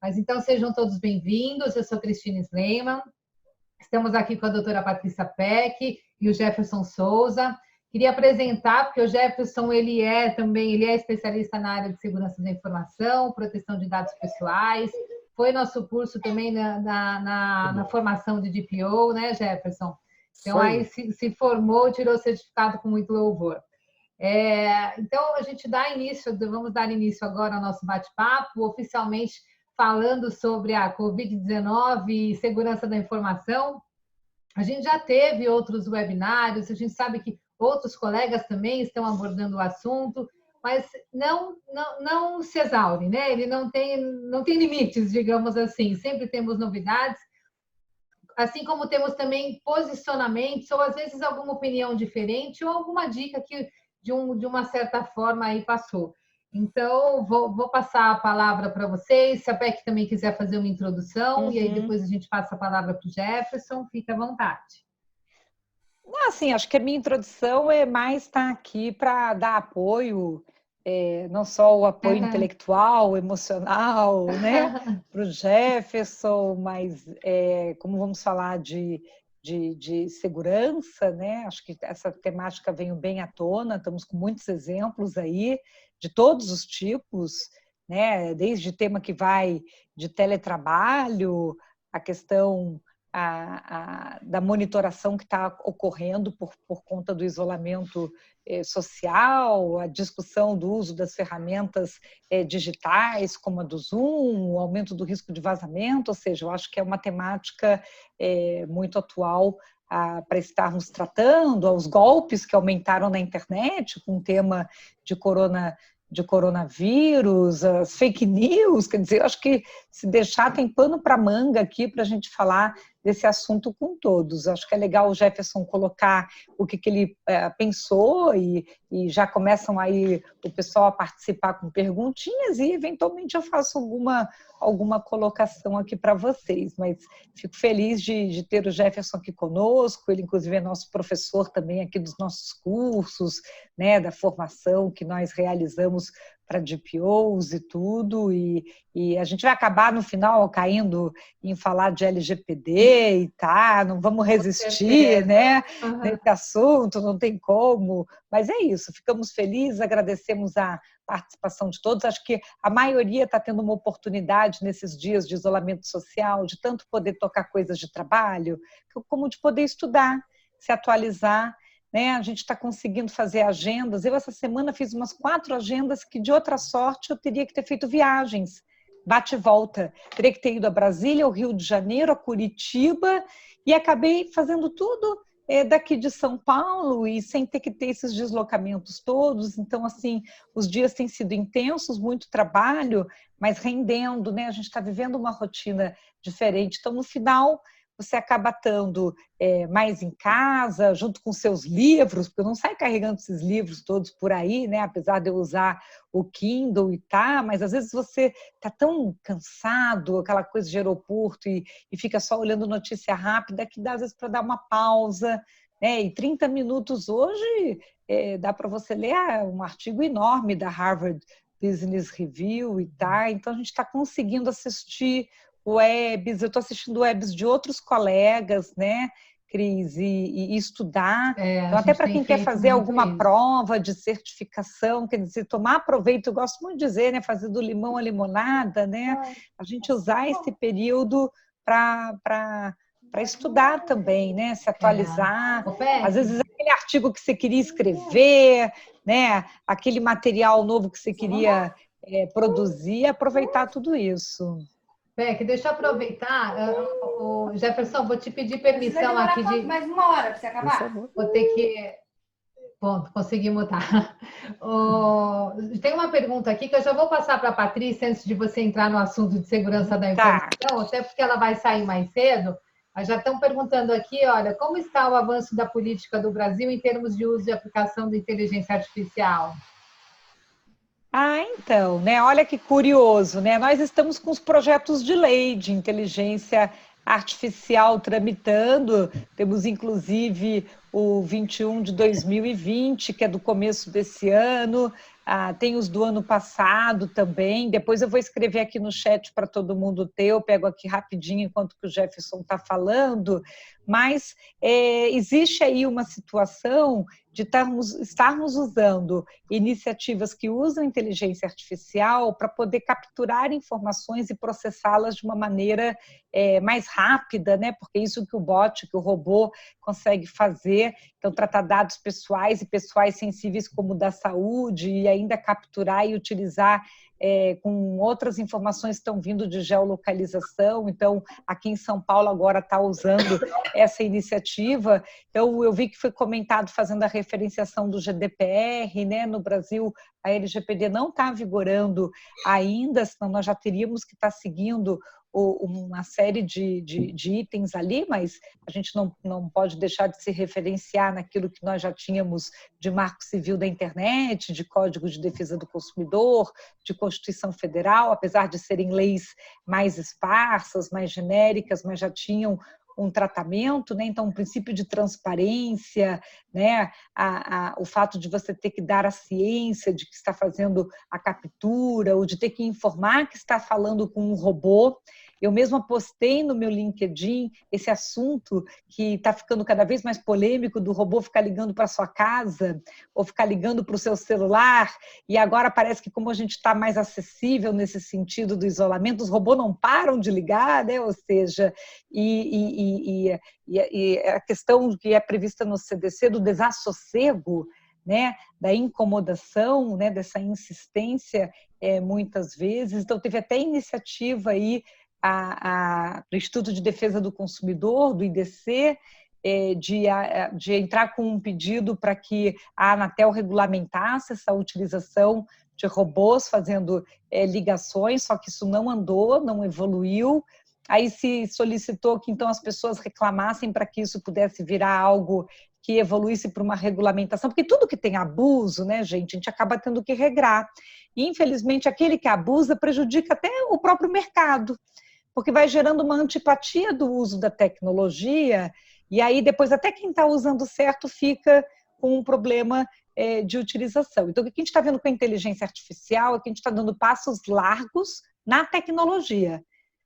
Mas então sejam todos bem-vindos, eu sou Cristina Sleiman, estamos aqui com a doutora Patrícia Peck e o Jefferson Souza. Queria apresentar, porque o Jefferson ele é especialista na área de segurança da informação, proteção de dados pessoais, foi nosso curso também na formação de DPO, né, Jefferson? Então aí se formou, tirou o certificado com muito louvor. Então vamos dar início agora ao nosso bate-papo, oficialmente falando sobre a Covid-19 e segurança da informação. A gente já teve outros webinários, a gente sabe que outros colegas também estão abordando o assunto, mas não se exaure, né? Ele não tem limites, digamos assim. Sempre temos novidades, assim como temos também posicionamentos, ou às vezes alguma opinião diferente, ou alguma dica que de uma certa forma aí passou. Então, vou passar a palavra para vocês, se a Peck também quiser fazer uma introdução, e aí depois a gente passa a palavra para o Jefferson, fique à vontade. Assim, acho que a minha introdução é mais estar aqui para dar apoio, não só o apoio intelectual, emocional, né, para o Jefferson, mas como vamos falar de segurança, né? Acho que essa temática veio bem à tona, estamos com muitos exemplos aí, de todos os tipos, né? Desde tema que vai de teletrabalho, a questão da monitoração que está ocorrendo por conta do isolamento social, a discussão do uso das ferramentas digitais, como a do Zoom, o aumento do risco de vazamento, ou seja, eu acho que é uma temática muito atual para estarmos tratando, aos golpes que aumentaram na internet, com o tema de coronavírus, as fake news, quer dizer, eu acho que se deixar tem pano para manga aqui para a gente falar desse assunto com todos. Acho que é legal o Jefferson colocar o que ele pensou e já começam aí o pessoal a participar com perguntinhas e eventualmente eu faço alguma colocação aqui para vocês, mas fico feliz de ter o Jefferson aqui conosco, ele inclusive é nosso professor também aqui dos nossos cursos, né, da formação que nós realizamos para DPOs e tudo, e a gente vai acabar no final caindo em falar de LGPD e não vamos resistir, né, nesse assunto, não tem como, mas é isso, ficamos felizes, agradecemos a participação de todos, acho que a maioria está tendo uma oportunidade nesses dias de isolamento social, de tanto poder tocar coisas de trabalho, como de poder estudar, se atualizar, né? A gente está conseguindo fazer agendas. Eu, essa semana, fiz umas 4 agendas que, de outra sorte, eu teria que ter feito viagens, bate e volta. Teria que ter ido a Brasília, ao Rio de Janeiro, a Curitiba, e acabei fazendo tudo daqui de São Paulo e sem ter que ter esses deslocamentos todos. Então, assim, os dias têm sido intensos, muito trabalho, mas rendendo, né? A gente está vivendo uma rotina diferente. Então, no final, você acaba estando mais em casa, junto com seus livros, porque eu não saio carregando esses livros todos por aí, né? Apesar de eu usar o Kindle mas às vezes você está tão cansado, aquela coisa de aeroporto, e fica só olhando notícia rápida, que dá às vezes para dar uma pausa, né? E 30 minutos hoje dá para você ler um artigo enorme da Harvard Business Review então a gente está conseguindo assistir webs, eu estou assistindo webs de outros colegas, né, Cris, e estudar. Então, até para quem quer fazer alguma prova de certificação, quer dizer, tomar proveito, eu gosto muito de dizer, né, fazer do limão a limonada, né, a gente usar esse período para estudar também, né, se atualizar. Às vezes, aquele artigo que você queria escrever, né, aquele material novo que você queria produzir, aproveitar tudo isso. Beck, deixa eu aproveitar. Jefferson, vou te pedir permissão aqui de... Mais 1 hora para você acabar? Vou ter que... Ponto, consegui mutar. Tem uma pergunta aqui que eu já vou passar para a Patrícia antes de você entrar no assunto de segurança da informação, até porque ela vai sair mais cedo. Mas já estão perguntando aqui, olha, como está o avanço da política do Brasil em termos de uso e aplicação da inteligência artificial? Então, né? Olha que curioso, né? Nós estamos com os projetos de lei de inteligência artificial tramitando. Temos, inclusive, o 21 de 2020, que é do começo desse ano. Tem os do ano passado também. Depois eu vou escrever aqui no chat para todo mundo ter. Eu pego aqui rapidinho enquanto que o Jefferson está falando. Mas existe aí uma situação de estarmos usando iniciativas que usam inteligência artificial para poder capturar informações e processá-las de uma maneira mais rápida, né? Porque isso que o bot, que o robô consegue fazer, então tratar dados pessoais e pessoais sensíveis como o da saúde e ainda capturar e utilizar com outras informações que estão vindo de geolocalização. Então, aqui em São Paulo agora está usando essa iniciativa. Então, eu vi que foi comentado fazendo a referenciação do GDPR, né? No Brasil, a LGPD não está vigorando ainda, senão nós já teríamos que estar seguindo uma série de itens ali, mas a gente não pode deixar de se referenciar naquilo que nós já tínhamos de Marco Civil da Internet, de Código de Defesa do Consumidor, de Constituição Federal, apesar de serem leis mais esparsas, mais genéricas, mas já tinham um tratamento, né? Então, um princípio de transparência, né? O fato de você ter que dar a ciência de que está fazendo a captura, ou de ter que informar que está falando com um robô. Eu mesma postei no meu LinkedIn esse assunto que está ficando cada vez mais polêmico, do robô ficar ligando para sua casa ou ficar ligando para o seu celular, e agora parece que, como a gente está mais acessível nesse sentido do isolamento, os robôs não param de ligar, né? Ou seja, e a questão que é prevista no CDC do desassossego, né, da incomodação, né, dessa insistência, muitas vezes. Então, teve até iniciativa aí do Instituto de Defesa do Consumidor, do IDC, de entrar com um pedido para que a Anatel regulamentasse essa utilização de robôs fazendo ligações, só que isso não andou, não evoluiu. Aí se solicitou que então as pessoas reclamassem para que isso pudesse virar algo que evoluísse para uma regulamentação, porque tudo que tem abuso, né, gente, a gente acaba tendo que regrar. E, infelizmente, aquele que abusa prejudica até o próprio mercado, porque vai gerando uma antipatia do uso da tecnologia, e aí depois até quem está usando certo fica com um problema de utilização. Então, o que a gente está vendo com a inteligência artificial é que a gente está dando passos largos na tecnologia.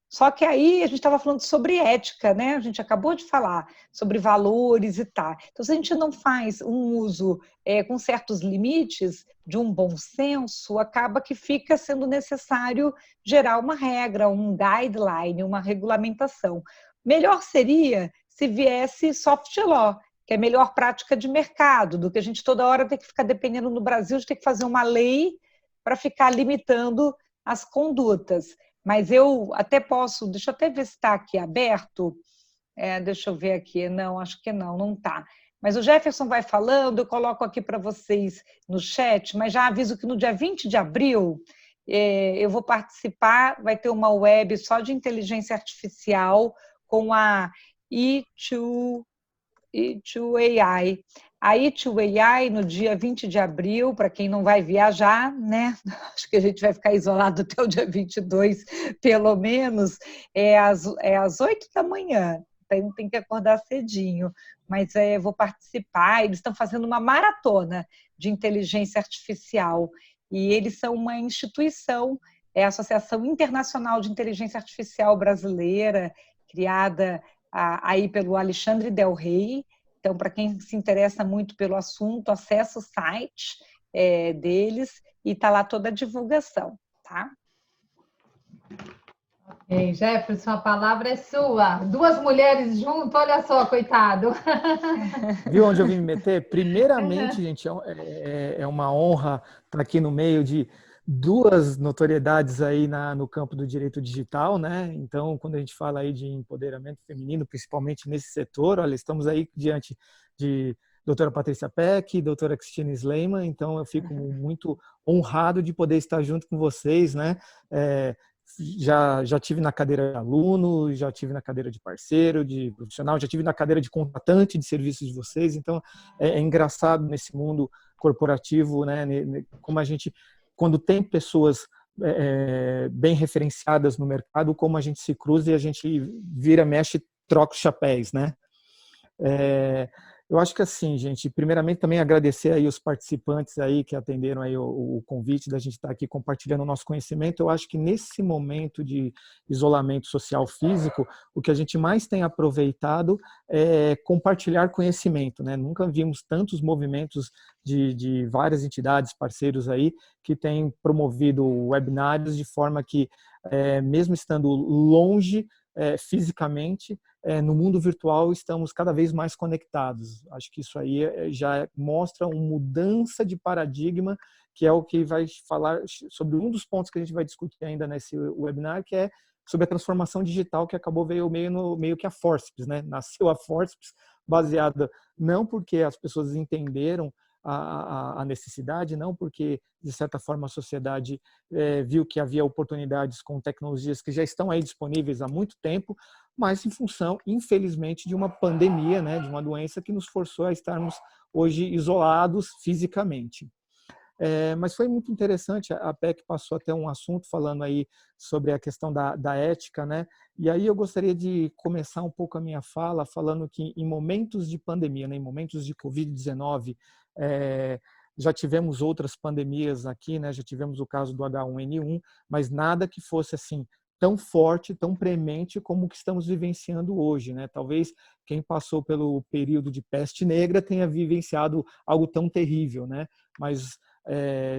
Só que aí a gente estava falando sobre ética, né? A gente acabou de falar sobre valores e tal. Então, se a gente não faz um uso com certos limites, de um bom senso, acaba que fica sendo necessário gerar uma regra, um guideline, uma regulamentação. Melhor seria se viesse soft law, que é a melhor prática de mercado, do que a gente toda hora tem que ficar dependendo no Brasil de ter que fazer uma lei para ficar limitando as condutas. Mas eu até posso, deixa eu até ver se está aqui aberto, deixa eu ver aqui, não, acho que não está. Mas o Jefferson vai falando, eu coloco aqui para vocês no chat, mas já aviso que no dia 20 de abril eu vou participar, vai ter uma web só de inteligência artificial com a E2AI. A E2AI, no dia 20 de abril, para quem não vai viajar, né? Acho que a gente vai ficar isolado até o dia 22, pelo menos, às 8 da manhã, então tem que acordar cedinho, mas vou participar. Eles estão fazendo uma maratona de inteligência artificial, e eles são uma instituição, a Associação Internacional de Inteligência Artificial Brasileira, criada aí pelo Alexandre Del Rey. Então, para quem se interessa muito pelo assunto, acessa o site deles e está lá toda a divulgação, tá? Ei, Jefferson, a palavra é sua. Duas mulheres junto, olha só, coitado. Viu onde eu vim me meter? Primeiramente, gente, é uma honra estar aqui no meio de duas notoriedades aí no campo do direito digital, né? Então, quando a gente fala aí de empoderamento feminino, principalmente nesse setor, olha, estamos aí diante de doutora Patrícia Peck, doutora Cristina Sleiman, então eu fico muito honrado de poder estar junto com vocês, né? Já tive na cadeira de aluno, já tive na cadeira de parceiro, de profissional, já tive na cadeira de contratante de serviços de vocês, então é engraçado nesse mundo corporativo, né? Como a gente quando tem pessoas bem referenciadas no mercado, como a gente se cruza e a gente vira, mexe, troca os chapéus, né? Eu acho que assim, gente, primeiramente também agradecer aí os participantes aí que atenderam aí o convite da gente estar aqui compartilhando o nosso conhecimento. Eu acho que nesse momento de isolamento social físico, o que a gente mais tem aproveitado é compartilhar conhecimento, né? Nunca vimos tantos movimentos de várias entidades, parceiros aí, que têm promovido webinários de forma que, mesmo estando longe fisicamente, no mundo virtual estamos cada vez mais conectados. Acho que isso aí já mostra uma mudança de paradigma, que é o que vai falar sobre um dos pontos que a gente vai discutir ainda nesse webinar, que é sobre a transformação digital, que veio meio que a Forceps, né? Nasceu a Forceps baseada não porque as pessoas entenderam a necessidade, não porque, de certa forma, a sociedade viu que havia oportunidades com tecnologias que já estão aí disponíveis há muito tempo, mas em função, infelizmente, de uma pandemia, né, de uma doença que nos forçou a estarmos hoje isolados fisicamente. Mas foi muito interessante, a PEC passou até um assunto falando aí sobre a questão da ética, né? E aí eu gostaria de começar um pouco a minha fala falando que em momentos de pandemia, né, em momentos de Covid-19, já tivemos outras pandemias aqui, né? Já tivemos o caso do H1N1, mas nada que fosse assim tão forte, tão premente como o que estamos vivenciando hoje, né? Talvez quem passou pelo período de peste negra tenha vivenciado algo tão terrível, né? Mas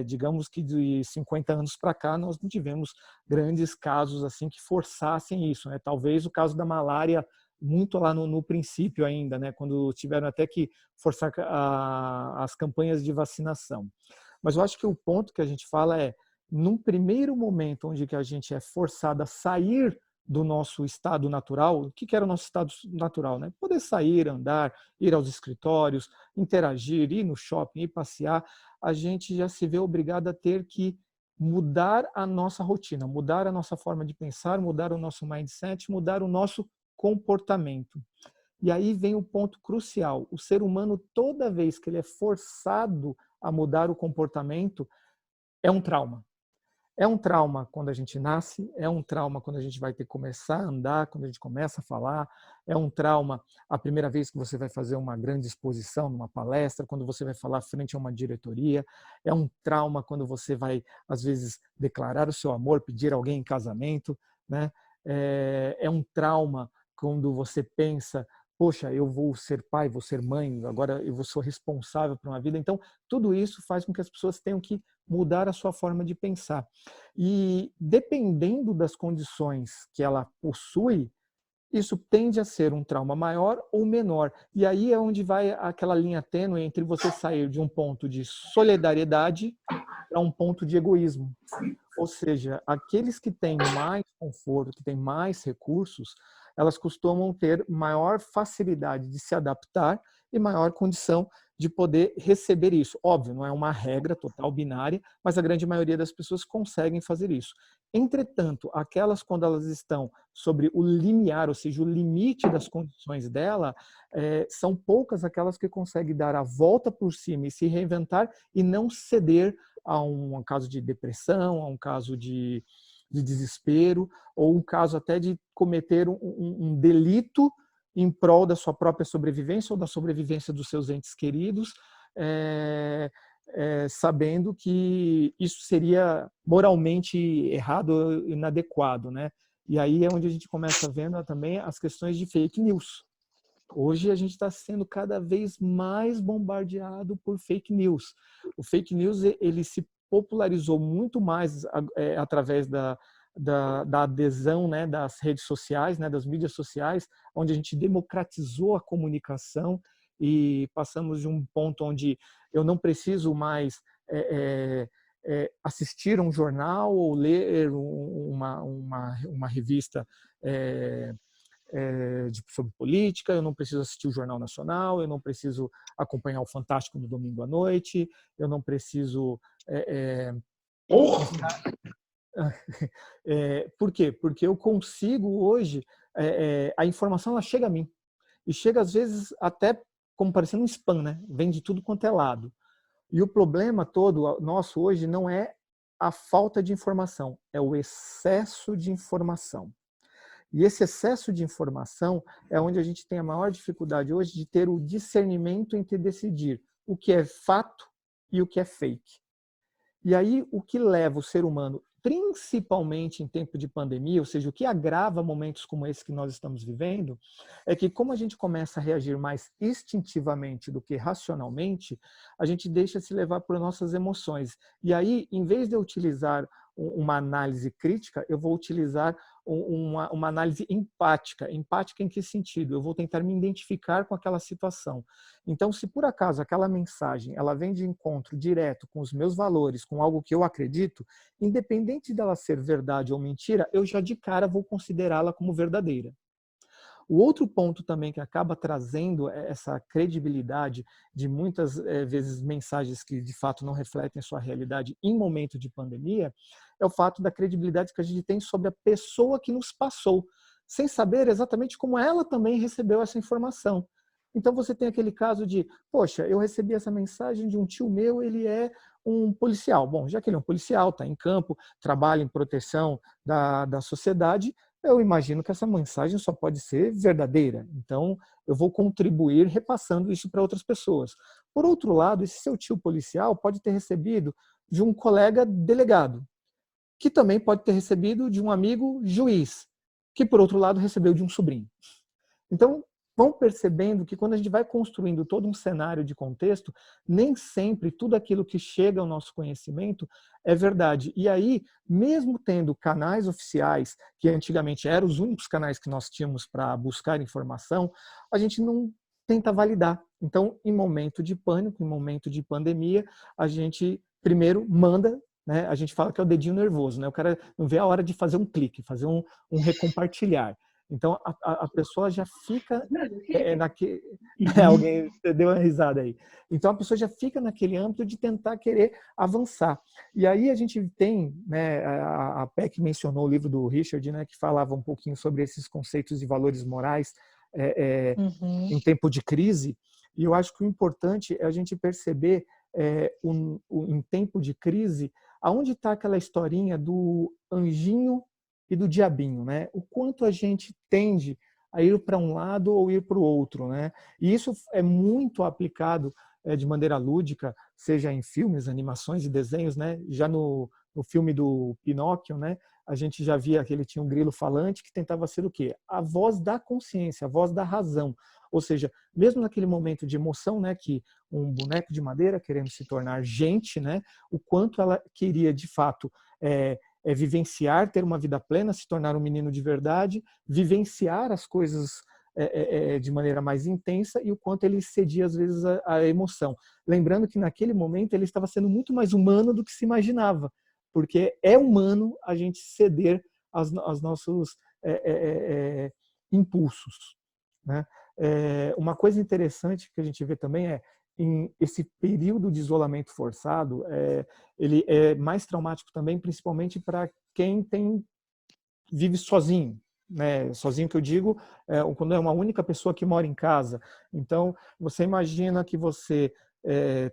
digamos que de 50 anos para cá nós não tivemos grandes casos assim que forçassem isso, né? Talvez o caso da malária muito lá no princípio ainda, né? Quando tiveram até que forçar as campanhas de vacinação. Mas eu acho que o ponto que a gente fala num primeiro momento onde que a gente é forçado a sair do nosso estado natural. O que era o nosso estado natural, né? Poder sair, andar, ir aos escritórios, interagir, ir no shopping, ir passear, a gente já se vê obrigado a ter que mudar a nossa rotina, mudar a nossa forma de pensar, mudar o nosso mindset, mudar o nosso comportamento. E aí vem o ponto crucial. O ser humano, toda vez que ele é forçado a mudar o comportamento, é um trauma. É um trauma quando a gente nasce, é um trauma quando a gente vai ter que começar a andar, quando a gente começa a falar, é um trauma a primeira vez que você vai fazer uma grande exposição, numa palestra, quando você vai falar frente a uma diretoria, é um trauma quando você vai, às vezes, declarar o seu amor, pedir alguém em casamento, né? É um trauma quando você pensa, poxa, eu vou ser pai, vou ser mãe, agora eu sou responsável por uma vida. Então, tudo isso faz com que as pessoas tenham que mudar a sua forma de pensar. E dependendo das condições que ela possui, isso tende a ser um trauma maior ou menor. E aí é onde vai aquela linha tênue entre você sair de um ponto de solidariedade para um ponto de egoísmo. Ou seja, aqueles que têm mais conforto, que têm mais recursos, elas costumam ter maior facilidade de se adaptar e maior condição de poder receber isso. Óbvio, não é uma regra total binária, mas a grande maioria das pessoas conseguem fazer isso. Entretanto, aquelas quando elas estão sobre o limiar, ou seja, o limite das condições dela, são poucas aquelas que conseguem dar a volta por cima e se reinventar e não ceder a um caso de depressão, a um caso de desespero, ou um caso até de cometer um delito em prol da sua própria sobrevivência ou da sobrevivência dos seus entes queridos, sabendo que isso seria moralmente errado, inadequado, né? E aí é onde a gente começa vendo também as questões de fake news. Hoje a gente está sendo cada vez mais bombardeado por fake news. O fake news ele se popularizou muito mais através da adesão, né, das redes sociais, né, das mídias sociais, onde a gente democratizou a comunicação e passamos de um ponto onde eu não preciso mais assistir a um jornal ou ler uma revista sobre política, eu não preciso assistir o Jornal Nacional, eu não preciso acompanhar o Fantástico no domingo à noite, eu não preciso... por quê? Porque eu consigo hoje, a informação ela chega a mim, e chega às vezes até como parecendo um spam, né? Vem de tudo quanto é lado. E o problema todo nosso hoje não é a falta de informação, é o excesso de informação. E esse excesso de informação é onde a gente tem a maior dificuldade hoje de ter o discernimento entre decidir o que é fato e o que é fake. E aí, o que leva o ser humano, principalmente em tempo de pandemia, ou seja, o que agrava momentos como esse que nós estamos vivendo, é que como a gente começa a reagir mais instintivamente do que racionalmente, a gente deixa se levar por nossas emoções. E aí, em vez de eu utilizar uma análise crítica, eu vou utilizar uma análise empática. Empática em que sentido? Eu vou tentar me identificar com aquela situação. Então, se por acaso aquela mensagem ela vem de encontro direto com os meus valores, com algo que eu acredito, independente dela ser verdade ou mentira, eu já de cara vou considerá-la como verdadeira. O outro ponto também que acaba trazendo essa credibilidade de muitas vezes mensagens que de fato não refletem a sua realidade em momento de pandemia, é o fato da credibilidade que a gente tem sobre a pessoa que nos passou, sem saber exatamente como ela também recebeu essa informação. Então você tem aquele caso de, poxa, eu recebi essa mensagem de um tio meu, ele é um policial. Bom, já que ele é um policial, está em campo, trabalha em proteção da sociedade, eu imagino que essa mensagem só pode ser verdadeira. Então, eu vou contribuir repassando isso para outras pessoas. Por outro lado, esse seu tio policial pode ter recebido de um colega delegado, que também pode ter recebido de um amigo juiz, que, por outro lado, recebeu de um sobrinho. Então, vão percebendo que quando a gente vai construindo todo um cenário de contexto, nem sempre tudo aquilo que chega ao nosso conhecimento é verdade. E aí, mesmo tendo canais oficiais, que antigamente eram os únicos canais que nós tínhamos para buscar informação, a gente não tenta validar. Então, em momento de pânico, em momento de pandemia, a gente primeiro manda, né? A gente fala que é o dedinho nervoso, né? O cara não vê a hora de fazer um clique, fazer um recompartilhar. Então, a pessoa já fica alguém deu uma risada aí. Então, a pessoa já fica naquele âmbito de tentar querer avançar. E aí a gente tem, né, a PEC mencionou o livro do Richard, né, que falava um pouquinho sobre esses conceitos e valores morais em tempo de crise. E eu acho que o importante é a gente perceber, em tempo de crise, aonde está aquela historinha do anjinho e do diabinho, né? O quanto a gente tende a ir para um lado ou ir para o outro, né? E isso é muito aplicado de maneira lúdica, seja em filmes, animações e desenhos, né? Já no filme do Pinóquio, né? A gente já via que ele tinha um grilo falante que tentava ser o quê? A voz da consciência, a voz da razão. Ou seja, mesmo naquele momento de emoção, né, que um boneco de madeira querendo se tornar gente, né, o quanto ela queria de fato vivenciar, ter uma vida plena, se tornar um menino de verdade, vivenciar as coisas de maneira mais intensa e o quanto ele cedia às vezes à emoção. Lembrando que naquele momento ele estava sendo muito mais humano do que se imaginava, porque é humano a gente ceder aos nossos impulsos, né? Uma coisa interessante que a gente vê também em esse período de isolamento forçado, ele é mais traumático também, principalmente para quem vive sozinho, né? Sozinho que eu digo, quando é uma única pessoa que mora em casa. Então, você imagina que você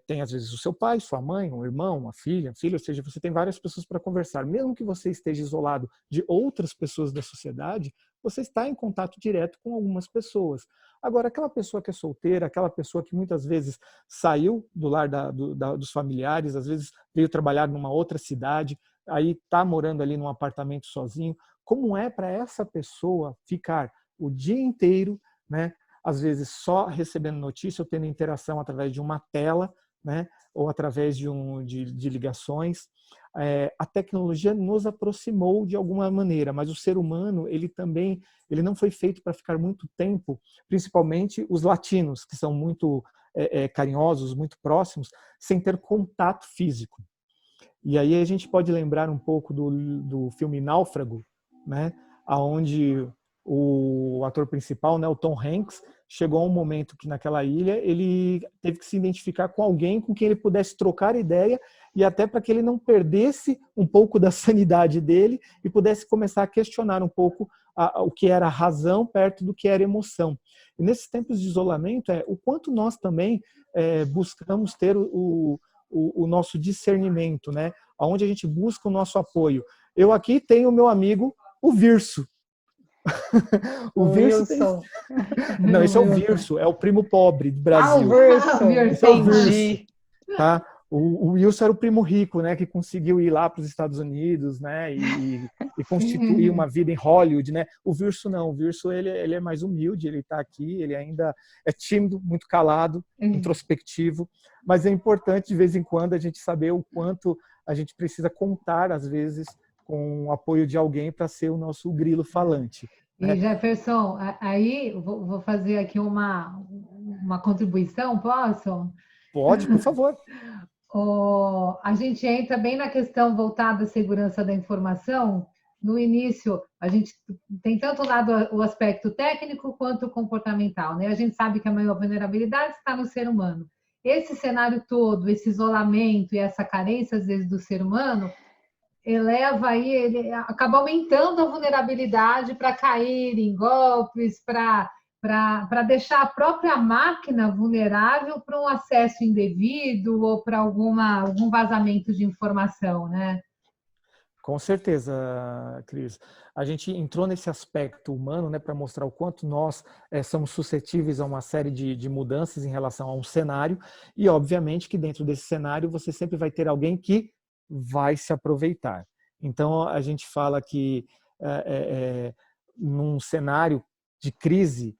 tem, às vezes, o seu pai, sua mãe, um irmão, uma filha, ou seja, você tem várias pessoas para conversar. Mesmo que você esteja isolado de outras pessoas da sociedade, você está em contato direto com algumas pessoas. Agora, aquela pessoa que é solteira, aquela pessoa que muitas vezes saiu do lar dos familiares, às vezes veio trabalhar numa outra cidade, aí está morando ali num apartamento sozinho, como é para essa pessoa ficar o dia inteiro, né, às vezes só recebendo notícia ou tendo interação através de uma tela, né, ou através de ligações? A tecnologia nos aproximou de alguma maneira, mas o ser humano, ele não foi feito para ficar muito tempo, principalmente os latinos, que são muito carinhosos, muito próximos, sem ter contato físico. E aí a gente pode lembrar um pouco do filme Náufrago, né, onde o ator principal, né, o Tom Hanks, chegou a um momento que naquela ilha ele teve que se identificar com alguém com quem ele pudesse trocar ideia e até para que ele não perdesse um pouco da sanidade dele e pudesse começar a questionar um pouco o que era razão perto do que era emoção. E nesses tempos de isolamento, o quanto nós também buscamos ter o o nosso discernimento, né? Onde a gente busca o nosso apoio. Eu aqui tenho o meu amigo, o Virso. O Virso tem... Wilson. Não, esse é o Virso, é o primo pobre do O Brasil. Wilson, Esse é o Virso, entendi. tá? O Wilson era o primo rico, né, que conseguiu ir lá para os Estados Unidos, né, e constituir uma vida em Hollywood, né? O Virso não, o Virso ele é mais humilde, ele está aqui, ele ainda é tímido, muito calado, introspectivo, mas é importante de vez em quando a gente saber o quanto a gente precisa contar às vezes com o apoio de alguém para ser o nosso grilo falante. E Jefferson, aí vou fazer aqui uma contribuição, posso? Pode, por favor. A gente entra bem na questão voltada à segurança da informação. No início, a gente tem tanto o aspecto técnico quanto o comportamental, né? A gente sabe que a maior vulnerabilidade está no ser humano. Esse cenário todo, esse isolamento e essa carência, às vezes, do ser humano, ele acaba aumentando a vulnerabilidade para cair em golpes, para deixar a própria máquina vulnerável para um acesso indevido ou para algum vazamento de informação, né? Com certeza, Cris. A gente entrou nesse aspecto humano, né, para mostrar o quanto nós somos suscetíveis a uma série de mudanças em relação a um cenário, e obviamente que dentro desse cenário você sempre vai ter alguém que vai se aproveitar. Então a gente fala que num cenário de crise,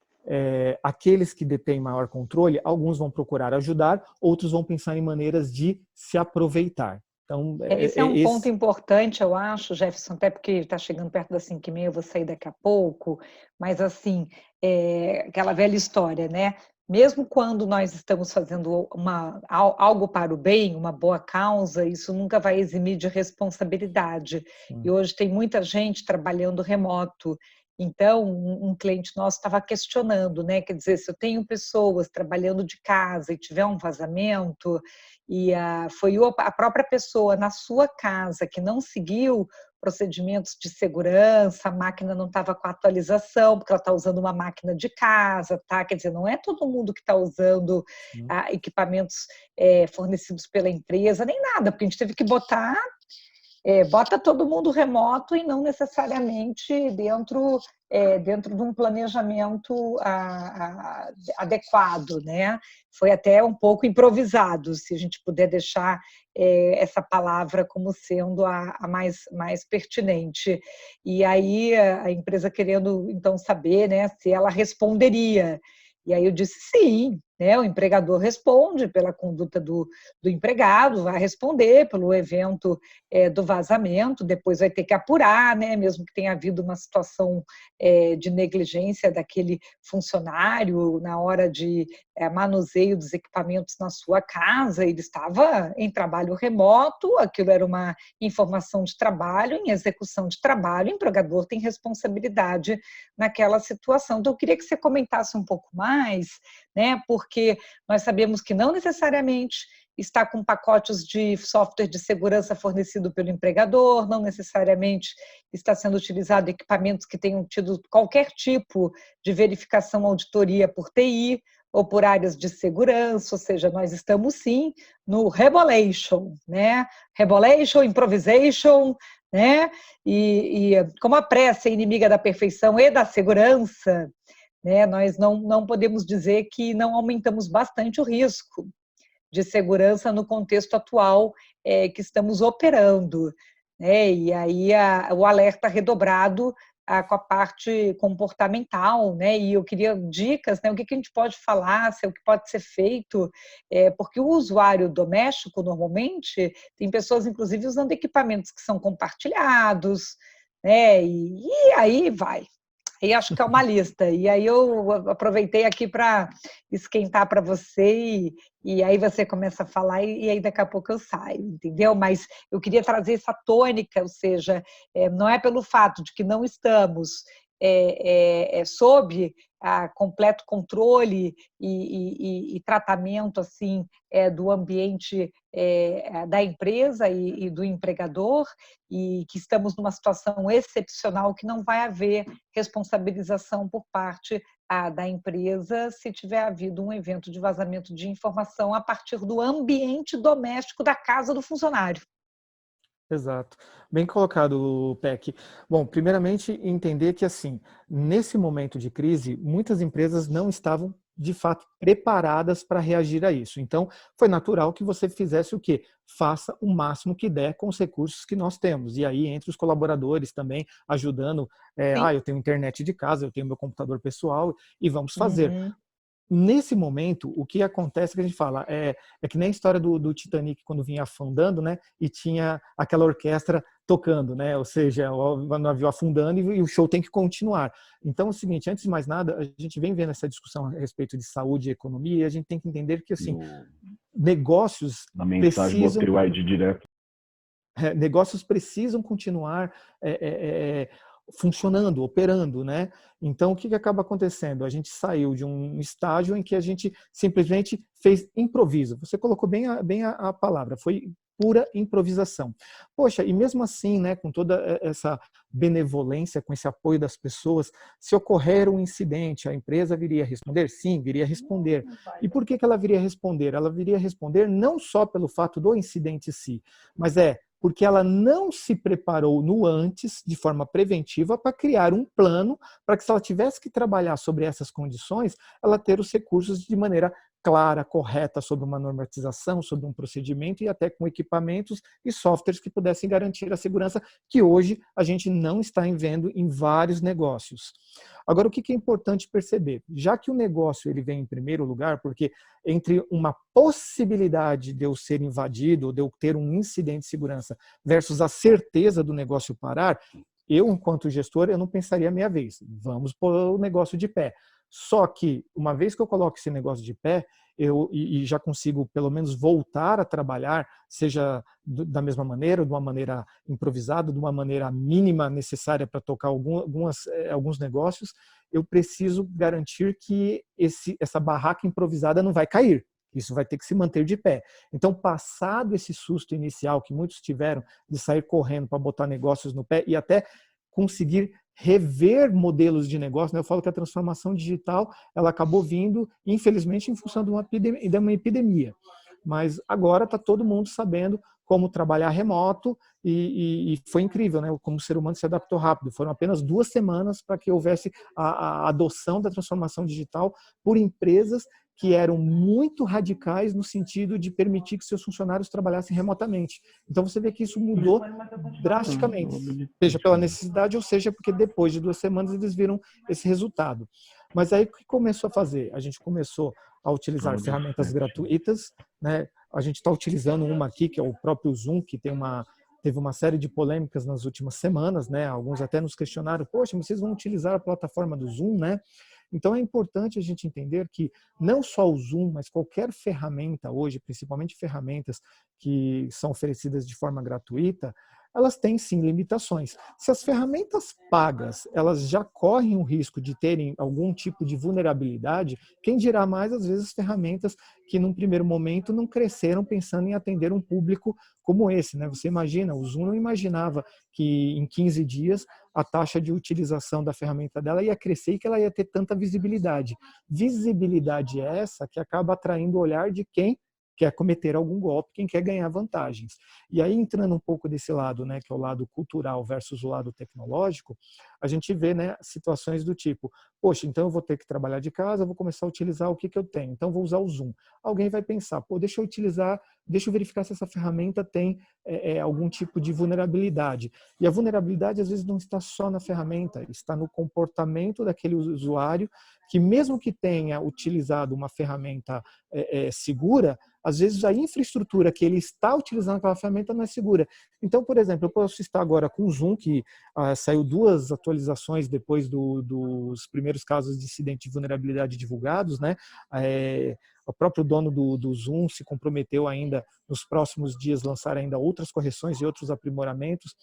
aqueles que detêm maior controle, alguns vão procurar ajudar, outros vão pensar em maneiras de se aproveitar. Então, esse é um ponto importante, eu acho, Jefferson, até porque está chegando perto das 5h30, eu vou sair daqui a pouco, mas assim, aquela velha história, né? Mesmo quando nós estamos fazendo algo para o bem, uma boa causa, isso nunca vai eximir de responsabilidade. E hoje tem muita gente trabalhando remoto. Então, um cliente nosso estava questionando, né? Quer dizer, se eu tenho pessoas trabalhando de casa e tiver um vazamento, e foi a própria pessoa na sua casa que não seguiu procedimentos de segurança, a máquina não estava com atualização, porque ela está usando uma máquina de casa, tá? Quer dizer, não é todo mundo que está usando equipamentos fornecidos pela empresa, nem nada, porque a gente teve que bota todo mundo remoto e não necessariamente dentro de um planejamento adequado, né? Foi até um pouco improvisado, se a gente puder deixar essa palavra como sendo a mais pertinente. E aí a empresa querendo então saber, né, se ela responderia. E aí eu disse sim, né? O empregador responde pela conduta do empregado, vai responder pelo evento do vazamento, depois vai ter que apurar, né? Mesmo que tenha havido uma situação de negligência daquele funcionário na hora de manuseio dos equipamentos na sua casa, ele estava em trabalho remoto, aquilo era uma informação de trabalho, em execução de trabalho, o empregador tem responsabilidade naquela situação. Então, eu queria que você comentasse um pouco mais, né? Porque nós sabemos que não necessariamente está com pacotes de software de segurança fornecido pelo empregador, não necessariamente está sendo utilizado equipamentos que tenham tido qualquer tipo de verificação, auditoria por TI ou por áreas de segurança, ou seja, nós estamos sim no rebolation, né? Rebolation, improvisation, né? E como a pressa é inimiga da perfeição e da segurança, né, nós não podemos dizer que não aumentamos bastante o risco de segurança no contexto atual que estamos operando, né? E aí o alerta redobrado com a parte comportamental, né? E eu queria dicas, né? O que a gente pode falar, o que pode ser feito, porque o usuário doméstico, normalmente, tem pessoas, inclusive, usando equipamentos que são compartilhados, né? E aí vai. E acho que é uma lista. E aí eu aproveitei aqui para esquentar para você e aí você começa a falar e aí daqui a pouco eu saio, entendeu? Mas eu queria trazer essa tônica, ou seja, não é pelo fato de que não estamos sob completo controle e tratamento assim do ambiente da empresa e do empregador e que estamos numa situação excepcional que não vai haver responsabilização por parte da empresa se tiver havido um evento de vazamento de informação a partir do ambiente doméstico da casa do funcionário. Exato. Bem colocado, Peck. Bom, primeiramente, entender que, assim, nesse momento de crise, muitas empresas não estavam, de fato, preparadas para reagir a isso. Então, foi natural que você fizesse o quê? Faça o máximo que der com os recursos que nós temos. E aí, entre os colaboradores também, ajudando. Eu tenho internet de casa, eu tenho meu computador pessoal, e vamos fazer. Uhum. Nesse momento, o que acontece, que a gente fala, é que nem a história do Titanic, quando vinha afundando, né, e tinha aquela orquestra tocando, né, ou seja, o navio afundando e o show tem que continuar. Então, é o seguinte, antes de mais nada, a gente vem vendo essa discussão a respeito de saúde e economia, e a gente tem que entender que, assim, negócios Na mensagem botei o ID direto. negócios precisam continuar funcionando, operando, né? Então, o que acaba acontecendo? A gente saiu de um estágio em que a gente simplesmente fez improviso. Você colocou bem a palavra, foi pura improvisação. Poxa, e mesmo assim, né, com toda essa benevolência, com esse apoio das pessoas, se ocorrer um incidente, a empresa viria responder? Sim, viria responder. E por que ela viria responder? Ela viria responder não só pelo fato do incidente em si, mas porque ela não se preparou no antes, de forma preventiva, para criar um plano para que, se ela tivesse que trabalhar sobre essas condições, ela ter os recursos de maneira clara, correta, sobre uma normatização, sobre um procedimento e até com equipamentos e softwares que pudessem garantir a segurança que hoje a gente não está vendo em vários negócios. Agora, o que é importante perceber? Já que o negócio ele vem em primeiro lugar, porque entre uma possibilidade de eu ser invadido ou de eu ter um incidente de segurança versus a certeza do negócio parar, eu, enquanto gestor, eu não pensaria meia vez. Vamos pôr o negócio de pé. Só que, uma vez que eu coloco esse negócio de pé, e já consigo, pelo menos, voltar a trabalhar, seja da mesma maneira, de uma maneira improvisada, de uma maneira mínima necessária para tocar alguns negócios, eu preciso garantir que essa barraca improvisada não vai cair. Isso vai ter que se manter de pé. Então, passado esse susto inicial que muitos tiveram de sair correndo para botar negócios no pé e até conseguir rever modelos de negócio, né? Eu falo que a transformação digital ela acabou vindo, infelizmente, em função de uma epidemia. Mas agora está todo mundo sabendo como trabalhar remoto e foi incrível, né? Como o ser humano se adaptou rápido. Foram apenas 2 semanas para que houvesse a adoção da transformação digital por empresas que eram muito radicais no sentido de permitir que seus funcionários trabalhassem remotamente. Então você vê que isso mudou drasticamente, seja pela necessidade ou seja porque depois de 2 semanas eles viram esse resultado. Mas aí o que começou a fazer? A gente começou a utilizar ferramentas gratuitas, né? A gente está utilizando uma aqui, que é o próprio Zoom, que teve uma série de polêmicas nas últimas semanas, né? Alguns até nos questionaram, poxa, vocês vão utilizar a plataforma do Zoom, né? Então é importante a gente entender que não só o Zoom, mas qualquer ferramenta hoje, principalmente ferramentas que são oferecidas de forma gratuita, elas têm sim limitações. Se as ferramentas pagas, elas já correm o risco de terem algum tipo de vulnerabilidade, quem dirá mais, às vezes, ferramentas que num primeiro momento não cresceram pensando em atender um público como esse, né? Você imagina, o Zoom não imaginava que em 15 dias a taxa de utilização da ferramenta dela ia crescer e que ela ia ter tanta visibilidade. Visibilidade é essa que acaba atraindo o olhar de quem quer cometer algum golpe, quem quer ganhar vantagens. E aí, entrando um pouco desse lado, né, que é o lado cultural versus o lado tecnológico, a gente vê, né, situações do tipo, poxa, então eu vou ter que trabalhar de casa, vou começar a utilizar o que eu tenho, então vou usar o Zoom. Alguém vai pensar, pô, deixa eu verificar se essa ferramenta tem algum tipo de vulnerabilidade. E a vulnerabilidade, às vezes, não está só na ferramenta, está no comportamento daquele usuário, que mesmo que tenha utilizado uma ferramenta segura, às vezes a infraestrutura que ele está utilizando aquela ferramenta não é segura. Então, por exemplo, eu posso estar agora com o Zoom, que saiu 2 atualizações depois dos primeiros casos de incidente de vulnerabilidade divulgados, né? O próprio dono do Zoom se comprometeu ainda nos próximos dias lançar ainda outras correções e outros aprimoramentos,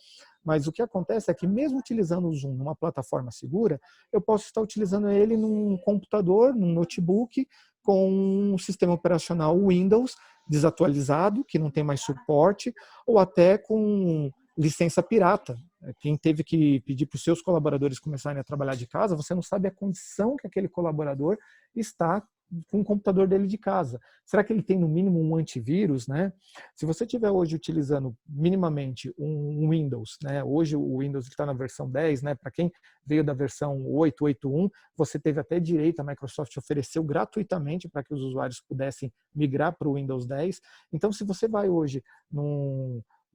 mas o que acontece é que mesmo utilizando o Zoom numa plataforma segura, eu posso estar utilizando ele num computador, num notebook, com um sistema operacional Windows desatualizado, que não tem mais suporte, ou até com licença pirata. quem teve que pedir para os seus colaboradores começarem a trabalhar de casa, você não sabe a condição que aquele colaborador está com o computador dele de casa. Será que ele tem, no mínimo, um antivírus, né? Se você estiver hoje utilizando minimamente um Windows, né? Hoje o Windows está na versão 10, né? Para quem veio da versão 8.8.1, você teve até direito, a Microsoft ofereceu gratuitamente para que os usuários pudessem migrar para o Windows 10. Então, se você vai hoje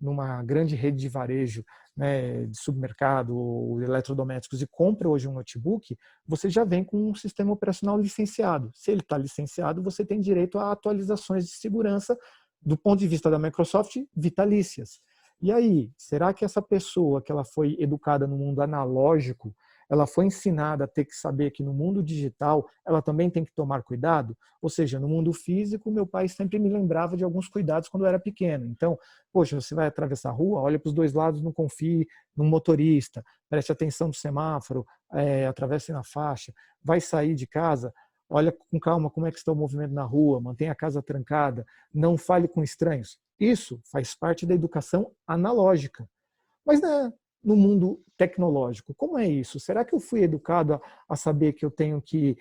numa grande rede de varejo, né, de supermercado ou eletrodomésticos e compra hoje um notebook, você já vem com um sistema operacional licenciado. Se ele está licenciado, você tem direito a atualizações de segurança do ponto de vista da Microsoft vitalícias. E aí, será que essa pessoa que ela foi educada no mundo analógico, ela foi ensinada a ter que saber que no mundo digital ela também tem que tomar cuidado? Ou seja, no mundo físico, meu pai sempre me lembrava de alguns cuidados quando eu era pequeno. Então, poxa, você vai atravessar a rua, olha para os dois lados, não confie no motorista, preste atenção no semáforo, atravesse na faixa, vai sair de casa, olha com calma como é que está o movimento na rua, mantenha a casa trancada, não fale com estranhos. Isso faz parte da educação analógica. Mas no mundo tecnológico, como é isso? Será que eu fui educado a saber que eu tenho que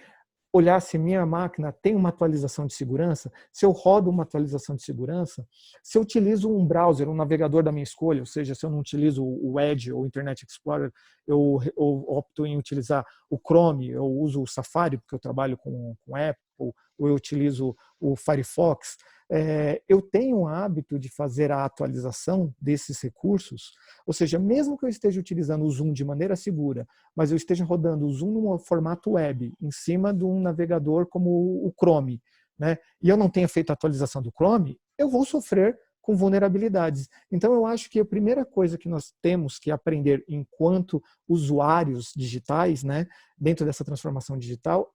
olhar se minha máquina tem uma atualização de segurança, se eu rodo uma atualização de segurança, se eu utilizo um browser, um navegador da minha escolha, ou seja, se eu não utilizo o Edge ou o Internet Explorer, eu opto em utilizar o Chrome, eu uso o Safari, porque eu trabalho com Apple, ou eu utilizo o Firefox. Eu tenho o hábito de fazer a atualização desses recursos, ou seja, mesmo que eu esteja utilizando o Zoom de maneira segura, mas eu esteja rodando o Zoom no formato web, em cima de um navegador como o Chrome, né, e eu não tenha feito a atualização do Chrome, eu vou sofrer com vulnerabilidades. Então, eu acho que a primeira coisa que nós temos que aprender enquanto usuários digitais, né, dentro dessa transformação digital,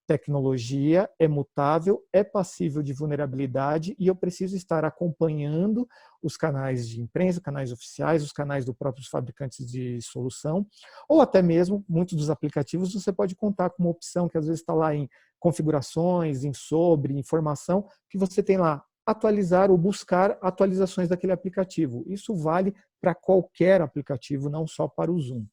tecnologia é mutável, é passível de vulnerabilidade e eu preciso estar acompanhando os canais de imprensa, canais oficiais, os canais dos próprios fabricantes de solução, ou até mesmo, muitos dos aplicativos, você pode contar com uma opção que às vezes está lá em configurações, em sobre, informação, que você tem lá, atualizar ou buscar atualizações daquele aplicativo. Isso vale para qualquer aplicativo, não só para o Zoom.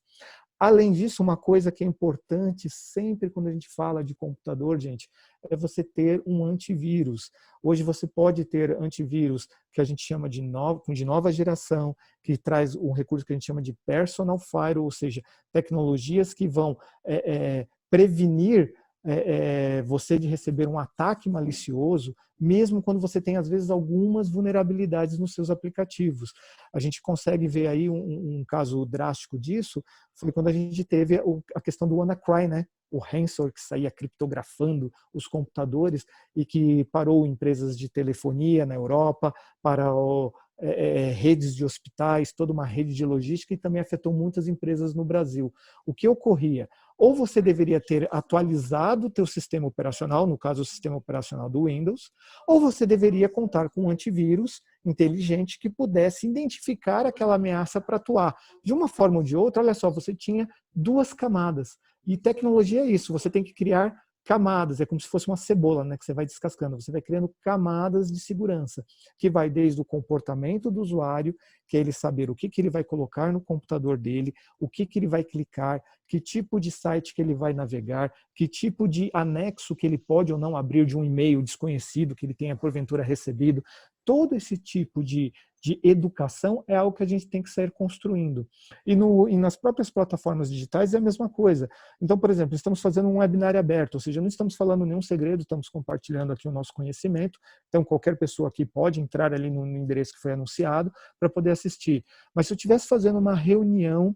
Além disso, uma coisa que é importante sempre quando a gente fala de computador, gente, é você ter um antivírus. Hoje você pode ter antivírus que a gente chama de nova geração, que traz um recurso que a gente chama de personal firewall, ou seja, tecnologias que vão prevenir você de receber um ataque malicioso, mesmo quando você tem, às vezes, algumas vulnerabilidades nos seus aplicativos. A gente consegue ver aí um caso drástico disso, foi quando a gente teve a questão do WannaCry, né? O ransomware que saía criptografando os computadores e que parou empresas de telefonia na Europa, parou redes de hospitais, toda uma rede de logística e também afetou muitas empresas no Brasil. O que ocorria? Ou você deveria ter atualizado o teu sistema operacional, no caso o sistema operacional do Windows, ou você deveria contar com um antivírus inteligente que pudesse identificar aquela ameaça para atuar. De uma forma ou de outra, olha só, você tinha duas camadas. E tecnologia é isso, você tem que criar camadas, é como se fosse uma cebola, né, que você vai descascando, você vai criando camadas de segurança, que vai desde o comportamento do usuário, que é ele saber o que ele vai colocar no computador dele, o que ele vai clicar, que tipo de site que ele vai navegar, que tipo de anexo que ele pode ou não abrir de um e-mail desconhecido que ele tenha porventura recebido. Todo esse tipo de educação é algo que a gente tem que sair construindo. E nas próprias plataformas digitais é a mesma coisa. Então, por exemplo, estamos fazendo um webinar aberto, ou seja, não estamos falando nenhum segredo, estamos compartilhando aqui o nosso conhecimento, então qualquer pessoa aqui pode entrar ali no endereço que foi anunciado para poder assistir. Mas se eu estivesse fazendo uma reunião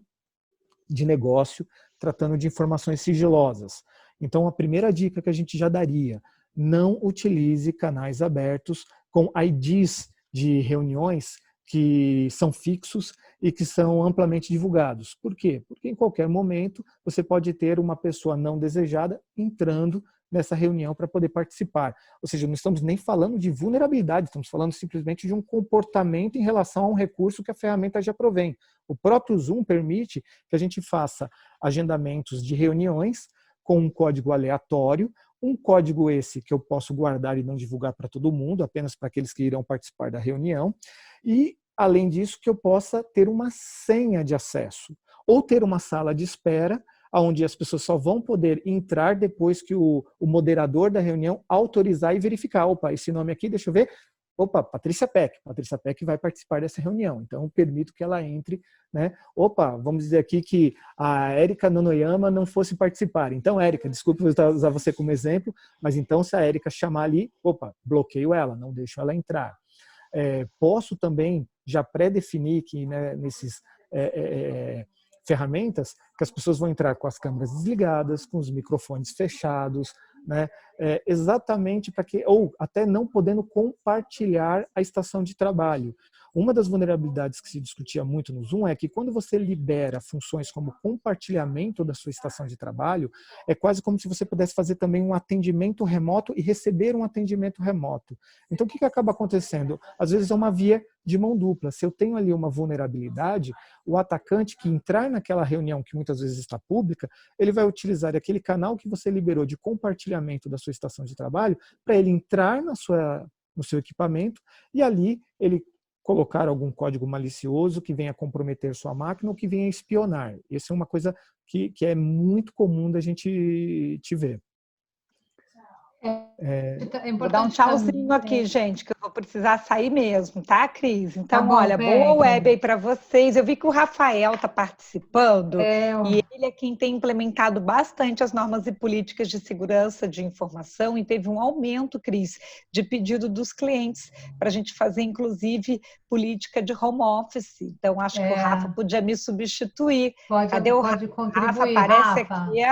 de negócio tratando de informações sigilosas, então a primeira dica que a gente já daria, não utilize canais abertos com IDs de reuniões que são fixos e que são amplamente divulgados. Por quê? Porque em qualquer momento você pode ter uma pessoa não desejada entrando nessa reunião para poder participar. Ou seja, não estamos nem falando de vulnerabilidade, estamos falando simplesmente de um comportamento em relação a um recurso que a ferramenta já provém. O próprio Zoom permite que a gente faça agendamentos de reuniões com um código aleatório, um código esse que eu posso guardar e não divulgar para todo mundo, apenas para aqueles que irão participar da reunião, e Além disso, que eu possa ter uma senha de acesso ou ter uma sala de espera onde as pessoas só vão poder entrar depois que o moderador da reunião autorizar e verificar. Opa, esse nome aqui, deixa eu ver. Opa, Patrícia Peck. Patrícia Peck vai participar dessa reunião, então eu permito que ela entre, né? Opa, vamos dizer aqui que a Érica Nonoyama não fosse participar. Então, Érica, desculpe usar você como exemplo, mas então se a Érica chamar ali, opa, bloqueio ela, não deixo ela entrar. Posso também já pré-definir que, né, nesses ferramentas que as pessoas vão entrar com as câmeras desligadas, com os microfones fechados, né? Exatamente para que, ou até não podendo compartilhar a estação de trabalho. Uma das vulnerabilidades que se discutia muito no Zoom é que quando você libera funções como compartilhamento da sua estação de trabalho, é quase como se você pudesse fazer também um atendimento remoto e receber um atendimento remoto. Então, o que acaba acontecendo? Às vezes é uma via de mão dupla. Se eu tenho ali uma vulnerabilidade, o atacante que entrar naquela reunião que muitas vezes está pública, ele vai utilizar aquele canal que você liberou de compartilhamento da sua estação de trabalho para ele entrar no seu equipamento e ali ele colocar algum código malicioso que venha comprometer sua máquina ou que venha espionar. Isso é uma coisa que é muito comum da gente te ver. Vou dar um tchauzinho aqui, gente, que eu vou precisar sair mesmo, tá, Cris? Então, tá bom, olha, boa web aí para vocês. Eu vi que o Rafael está participando e ele é quem tem implementado bastante as normas e políticas de segurança de informação e teve um aumento, Cris, de pedido dos clientes para a gente fazer, inclusive, política de home office. Então, acho que o Rafa podia me substituir. Cadê o Rafa? Rafa, aparece aqui,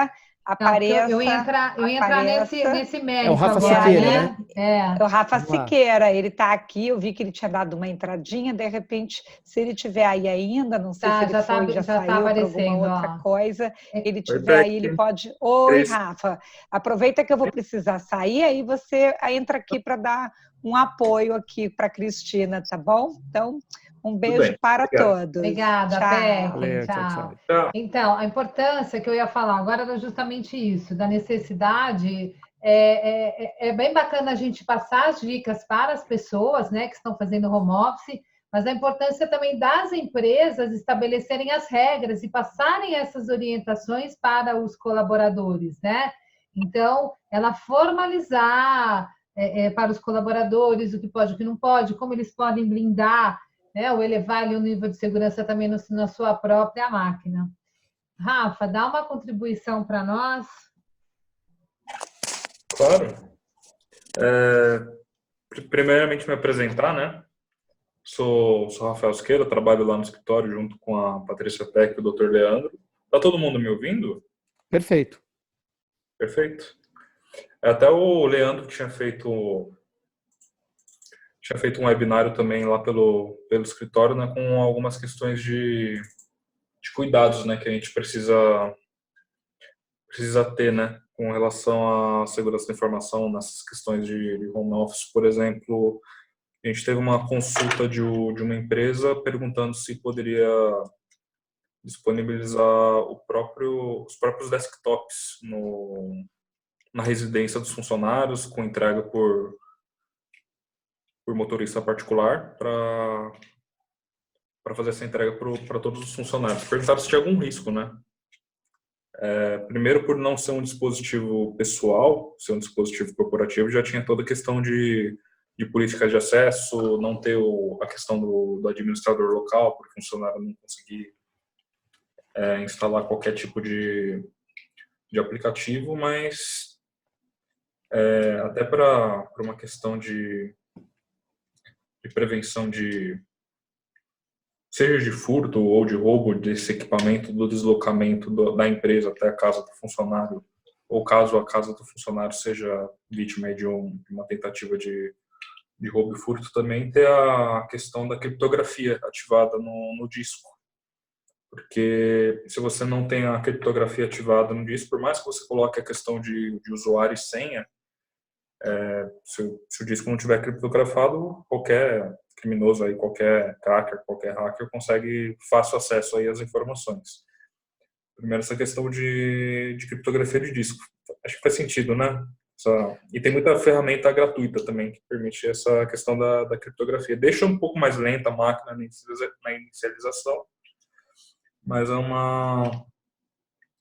apareça. Eu ia entrar nesse mérito. É o Rafa Siqueira, né? É o Rafa Siqueira, ele está aqui, eu vi que ele tinha dado uma entradinha, de repente, se ele estiver aí ainda, não sei se ele já saiu para alguma outra coisa, ele estiver aí, ele pode... Oi, Rafa, aproveita que eu vou precisar sair, aí você entra aqui para dar um apoio aqui para a Cristina, tá bom? Então, um beijo para todos. Obrigada, Peck. Tchau. Então, a importância que eu ia falar agora era justamente isso, da necessidade. É bem bacana a gente passar as dicas para as pessoas, né, que estão fazendo home office, mas a importância também das empresas estabelecerem as regras e passarem essas orientações para os colaboradores, né? Então, ela formalizar para os colaboradores o que pode, o que não pode, como eles podem blindar, né, ou elevar ali o nível de segurança também na sua própria máquina. Rafa, dá uma contribuição para nós. Claro. Primeiramente, me apresentar, né? Sou Rafael Siqueira, trabalho lá no escritório junto com a Patrícia Peck e o Dr. Leandro. Tá todo mundo me ouvindo? Perfeito. Perfeito. Até o Leandro tinha feito um webinário também lá pelo escritório, né, com algumas questões de cuidados, né, que a gente precisa ter, né, com relação à segurança da informação nessas questões de home office. Por exemplo, a gente teve uma consulta de uma empresa perguntando se poderia disponibilizar os próprios desktops na residência dos funcionários, com entrega por motorista particular, para fazer essa entrega para todos os funcionários. Perguntaram se tinha algum risco, né? Primeiro, por não ser um dispositivo pessoal, ser um dispositivo corporativo, já tinha toda a questão de políticas de acesso, não ter a questão do administrador local, para o funcionário não conseguir instalar qualquer tipo de aplicativo, mas até para uma questão de prevenção seja de furto ou de roubo desse equipamento, do deslocamento da empresa até a casa do funcionário, ou caso a casa do funcionário seja vítima de uma tentativa de roubo e furto, também ter a questão da criptografia ativada no disco. Porque se você não tem a criptografia ativada no disco, por mais que você coloque a questão de usuário e senha, se o disco não tiver criptografado, qualquer criminoso aí, qualquer cracker, qualquer hacker consegue fácil acesso aí às informações. Primeiro, essa questão de criptografia de disco. Acho que faz sentido, né? E tem muita ferramenta gratuita também que permite essa questão da criptografia. Deixa um pouco mais lenta a máquina na inicialização, mas é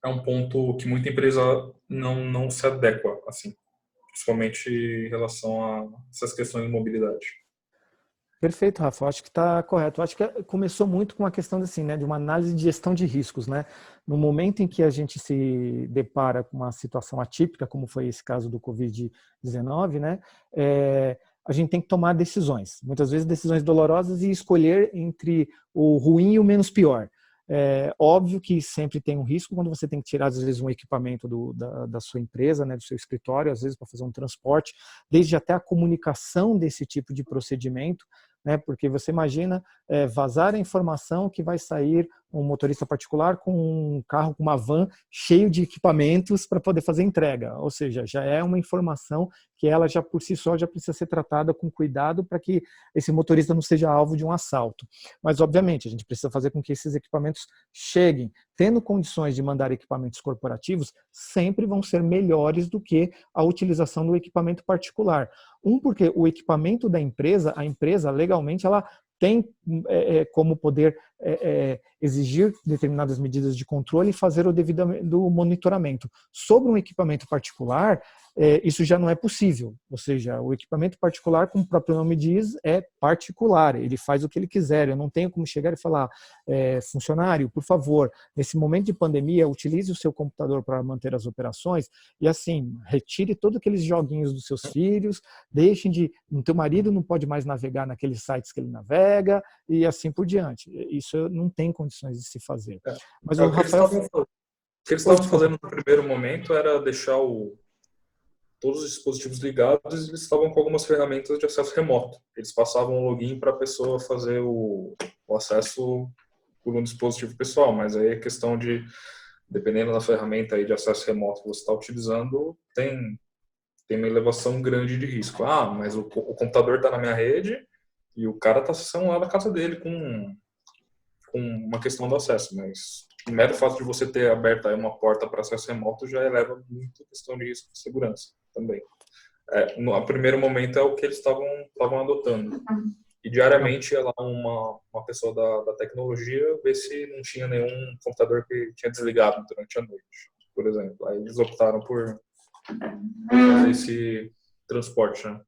um ponto que muita empresa não se adequa, assim, principalmente em relação a essas questões de mobilidade. Perfeito, Rafa. Eu acho que está correto. Eu acho que começou muito com a questão assim, né, de uma análise de gestão de riscos, né? No momento em que a gente se depara com uma situação atípica, como foi esse caso do Covid-19, né? A gente tem que tomar decisões, muitas vezes decisões dolorosas, e escolher entre o ruim e o menos pior. É óbvio que sempre tem um risco quando você tem que tirar, às vezes, um equipamento da sua empresa, né, do seu escritório, às vezes para fazer um transporte, desde até a comunicação desse tipo de procedimento, né, porque você imagina vazar a informação que vai sair um motorista particular com um carro, com uma van cheio de equipamentos para poder fazer entrega, ou seja, já é uma informação que ela já por si só já precisa ser tratada com cuidado para que esse motorista não seja alvo de um assalto. Mas, obviamente, a gente precisa fazer com que esses equipamentos cheguem. Tendo condições de mandar equipamentos corporativos, sempre vão ser melhores do que a utilização do equipamento particular. Porque o equipamento da empresa, a empresa legalmente, ela tem como poder exigir determinadas medidas de controle e fazer o devido monitoramento. Sobre um equipamento particular, isso já não é possível. Ou seja, o equipamento particular, como o próprio nome diz, é particular. Ele faz o que ele quiser. Eu não tenho como chegar e falar, funcionário, por favor, nesse momento de pandemia, utilize o seu computador para manter as operações e, assim, retire todos aqueles joguinhos dos seus filhos, deixem de... O teu marido não pode mais navegar naqueles sites que ele navega e assim por diante. Isso não tem condições de se fazer. Mas o Rafael... O que eles estavam fazendo no primeiro momento era deixar todos os dispositivos ligados, e eles estavam com algumas ferramentas de acesso remoto. Eles passavam o login para a pessoa fazer o acesso por um dispositivo pessoal, mas aí é questão de, dependendo da ferramenta aí de acesso remoto que você está utilizando, tem uma elevação grande de risco. Mas o computador está na minha rede e o cara está acessando lá da casa dele com uma questão do acesso, mas o mero fato de você ter aberto aí uma porta para acesso remoto já eleva muito a questão de risco de segurança também. No primeiro momento é o que eles estavam adotando. E diariamente ia lá uma pessoa da tecnologia ver se não tinha nenhum computador que tinha desligado durante a noite, por exemplo. Aí eles optaram por fazer esse transporte, né,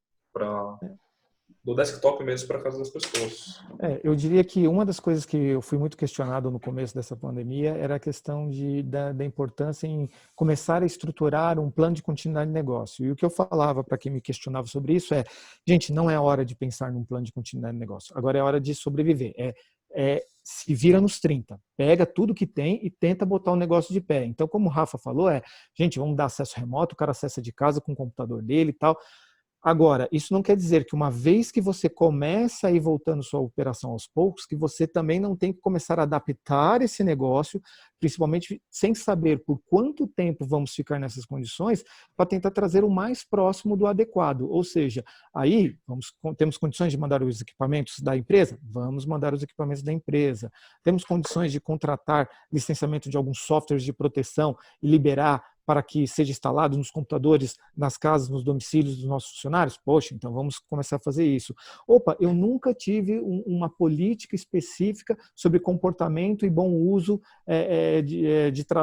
do desktop mesmo para casa das pessoas. Eu diria que uma das coisas que eu fui muito questionado no começo dessa pandemia era a questão da importância em começar a estruturar um plano de continuidade de negócio. E o que eu falava para quem me questionava sobre isso gente, não é hora de pensar num plano de continuidade de negócio. Agora é hora de sobreviver. Se vira nos 30. Pega tudo que tem e tenta botar o negócio de pé. Então, como o Rafa falou, gente, vamos dar acesso remoto, o cara acessa de casa com o computador dele e tal. Agora, isso não quer dizer que uma vez que você começa a ir voltando sua operação aos poucos, que você também não tem que começar a adaptar esse negócio, principalmente sem saber por quanto tempo vamos ficar nessas condições, para tentar trazer o mais próximo do adequado. Ou seja, aí temos condições de mandar os equipamentos da empresa? Vamos mandar os equipamentos da empresa. Temos condições de contratar licenciamento de alguns softwares de proteção e liberar para que seja instalado nos computadores, nas casas, nos domicílios dos nossos funcionários? Poxa, então vamos começar a fazer isso. Eu nunca tive uma política específica sobre comportamento e bom uso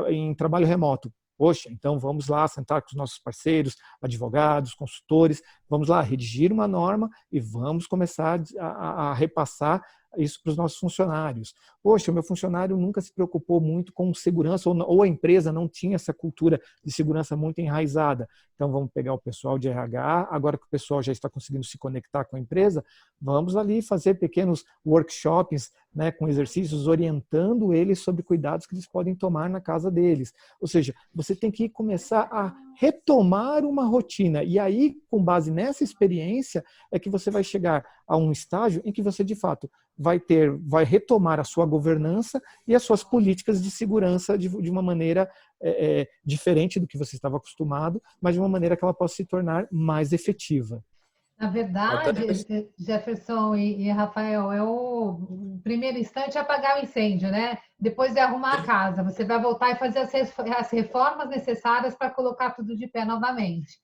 em trabalho remoto. Poxa, então vamos lá sentar com os nossos parceiros, advogados, consultores, vamos lá redigir uma norma e vamos começar a repassar isso para os nossos funcionários. Poxa, o meu funcionário nunca se preocupou muito com segurança, ou a empresa não tinha essa cultura de segurança muito enraizada. Então vamos pegar o pessoal de RH, agora que o pessoal já está conseguindo se conectar com a empresa, vamos ali fazer pequenos workshops, né, com exercícios orientando eles sobre cuidados que eles podem tomar na casa deles. Ou seja, você tem que começar a retomar uma rotina. E aí, com base nessa experiência, é que você vai chegar a um estágio em que você, de fato, vai retomar a sua governança e as suas políticas de segurança de uma maneira diferente do que você estava acostumado, mas de uma maneira que ela possa se tornar mais efetiva. Na verdade, Jefferson e Rafael, o primeiro instante é apagar o incêndio, né? Depois é arrumar a casa. Você vai voltar e fazer as reformas necessárias para colocar tudo de pé novamente.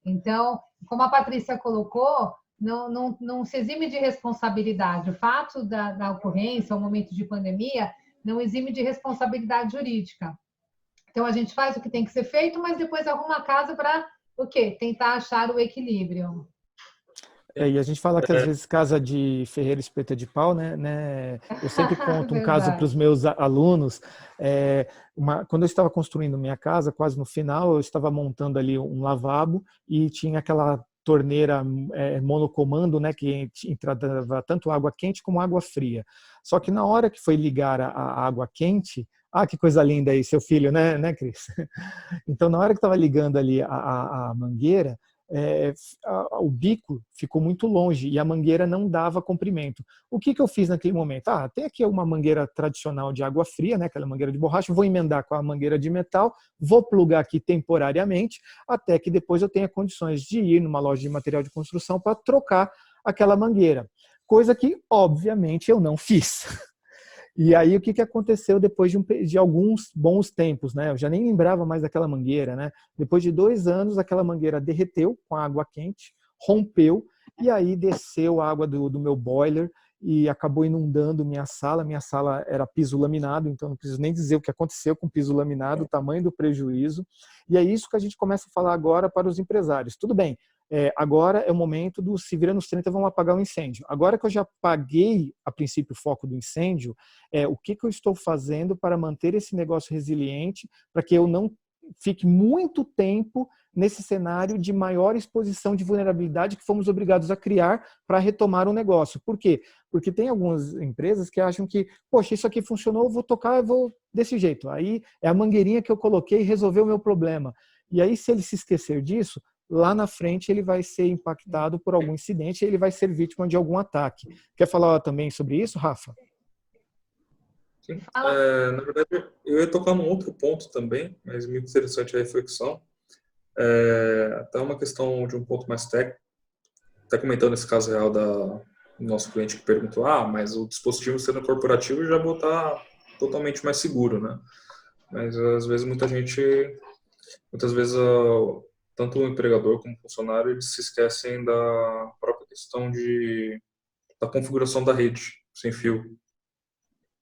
Então, como a Patrícia colocou, não se exime de responsabilidade. O fato da ocorrência, o momento de pandemia, não exime de responsabilidade jurídica. Então, a gente faz o que tem que ser feito, mas depois arruma a casa para o quê? Tentar achar o equilíbrio. E a gente fala que às vezes casa de ferreiro espeta de pau, né? Eu sempre conto um caso para os meus alunos. Quando eu estava construindo minha casa, quase no final, eu estava montando ali um lavabo e tinha aquela torneira monocomando, né, que entrava tanto água quente como água fria. Só que na hora que foi ligar a água quente, que coisa linda aí, seu filho, né, Cris? Então, na hora que estava ligando ali a mangueira, o bico ficou muito longe e a mangueira não dava comprimento. O que eu fiz naquele momento? Tem aqui uma mangueira tradicional de água fria, né, aquela mangueira de borracha, vou emendar com a mangueira de metal, vou plugar aqui temporariamente, até que depois eu tenha condições de ir numa loja de material de construção para trocar aquela mangueira. Coisa que, obviamente, eu não fiz. E aí, o que aconteceu depois de alguns bons tempos, né? Eu já nem lembrava mais daquela mangueira, né? Depois de 2 anos, aquela mangueira derreteu com a água quente, rompeu, e aí desceu a água do meu boiler e acabou inundando minha sala. Minha sala era piso laminado, então não preciso nem dizer o que aconteceu com o piso laminado, o tamanho do prejuízo. E é isso que a gente começa a falar agora para os empresários. Tudo bem, agora é o momento do se vira nos 30, vamos apagar o incêndio. Agora que eu já apaguei, a princípio, o foco do incêndio, o que eu estou fazendo para manter esse negócio resiliente, para que eu não fique muito tempo nesse cenário de maior exposição de vulnerabilidade que fomos obrigados a criar para retomar o negócio. Por quê? Porque tem algumas empresas que acham que, poxa, isso aqui funcionou, eu vou tocar, eu vou desse jeito. Aí é a mangueirinha que eu coloquei e resolveu o meu problema. E aí, se ele se esquecer disso, lá na frente ele vai ser impactado por algum incidente e ele vai ser vítima de algum ataque. Quer falar também sobre isso, Rafa? Sim. Na verdade, eu ia tocar num outro ponto também, mas muito interessante a reflexão. Até uma questão de um ponto mais técnico. Até comentando esse caso real do nosso cliente que perguntou, mas o dispositivo sendo corporativo já vou estar totalmente mais seguro, né? Mas às vezes muitas vezes tanto o empregador como o funcionário, eles se esquecem da própria questão da configuração da rede sem fio.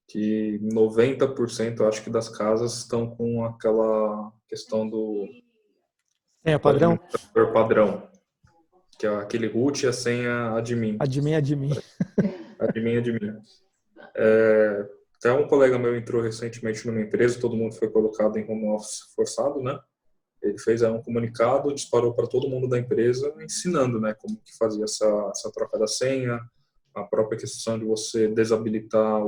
Que 90%, eu acho que das casas estão com aquela questão do padrão, que é aquele root e a senha admin. Admin. Admin. Até um colega meu entrou recentemente numa empresa, todo mundo foi colocado em home office forçado, né? Ele fez um comunicado, disparou para todo mundo da empresa, ensinando, né, como que fazia essa troca da senha, a própria questão de você desabilitar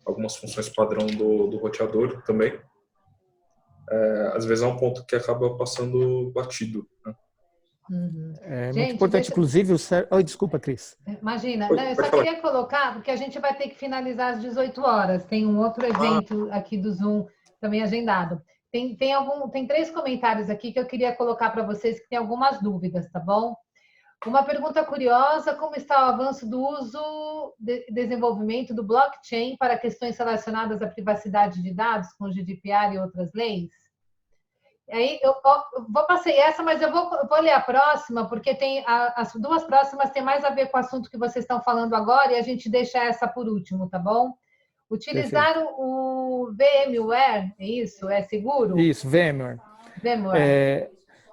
algumas funções padrão do roteador também. Às vezes é um ponto que acaba passando batido, né? Uhum. Gente, muito importante, inclusive, o Sérgio... Oi, desculpa, Cris. Imagina, eu só queria colocar, porque a gente vai ter que finalizar às 18 horas. Tem um outro evento aqui do Zoom também agendado. Tem 3 comentários aqui que eu queria colocar para vocês que tem algumas dúvidas, tá bom? Uma pergunta curiosa: como está o avanço do uso e desenvolvimento do blockchain para questões relacionadas à privacidade de dados com GDPR e outras leis? Aí eu passei essa, mas eu vou ler a próxima, porque as 2 próximas têm mais a ver com o assunto que vocês estão falando agora, e a gente deixa essa por último, tá bom? Utilizar o VMware, é isso? É seguro? Isso, VMware.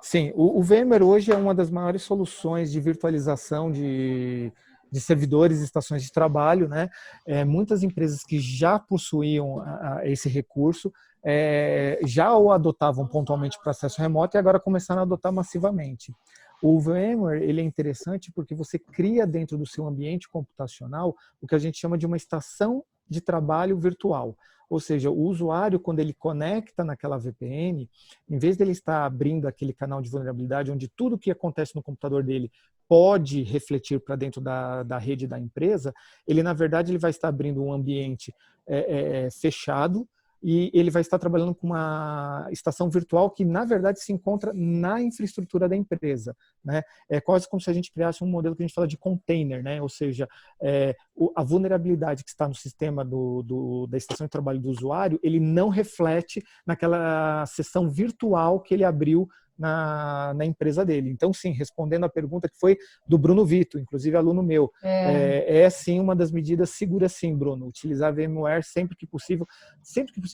Sim, o VMware hoje é uma das maiores soluções de virtualização de servidores e estações de trabalho, né? Muitas empresas que já possuíam esse recurso já o adotavam pontualmente para acesso remoto e agora começaram a adotar massivamente. O VMware, ele é interessante porque você cria dentro do seu ambiente computacional o que a gente chama de uma estação de trabalho virtual. Ou seja, o usuário, quando ele conecta naquela VPN, em vez dele estar abrindo aquele canal de vulnerabilidade, onde tudo que acontece no computador dele pode refletir para dentro da rede da empresa, ele, na verdade, ele vai estar abrindo um ambiente fechado, e ele vai estar trabalhando com uma estação virtual que, na verdade, se encontra na infraestrutura da empresa, né? É quase como se a gente criasse um modelo que a gente fala de container, né? Ou seja, a vulnerabilidade que está no sistema da estação de trabalho do usuário, ele não reflete naquela sessão virtual que ele abriu na empresa dele. Então, sim, respondendo a pergunta que foi do Bruno Vito, inclusive aluno meu, é sim uma das medidas seguras, sim, Bruno, utilizar VMware sempre que possível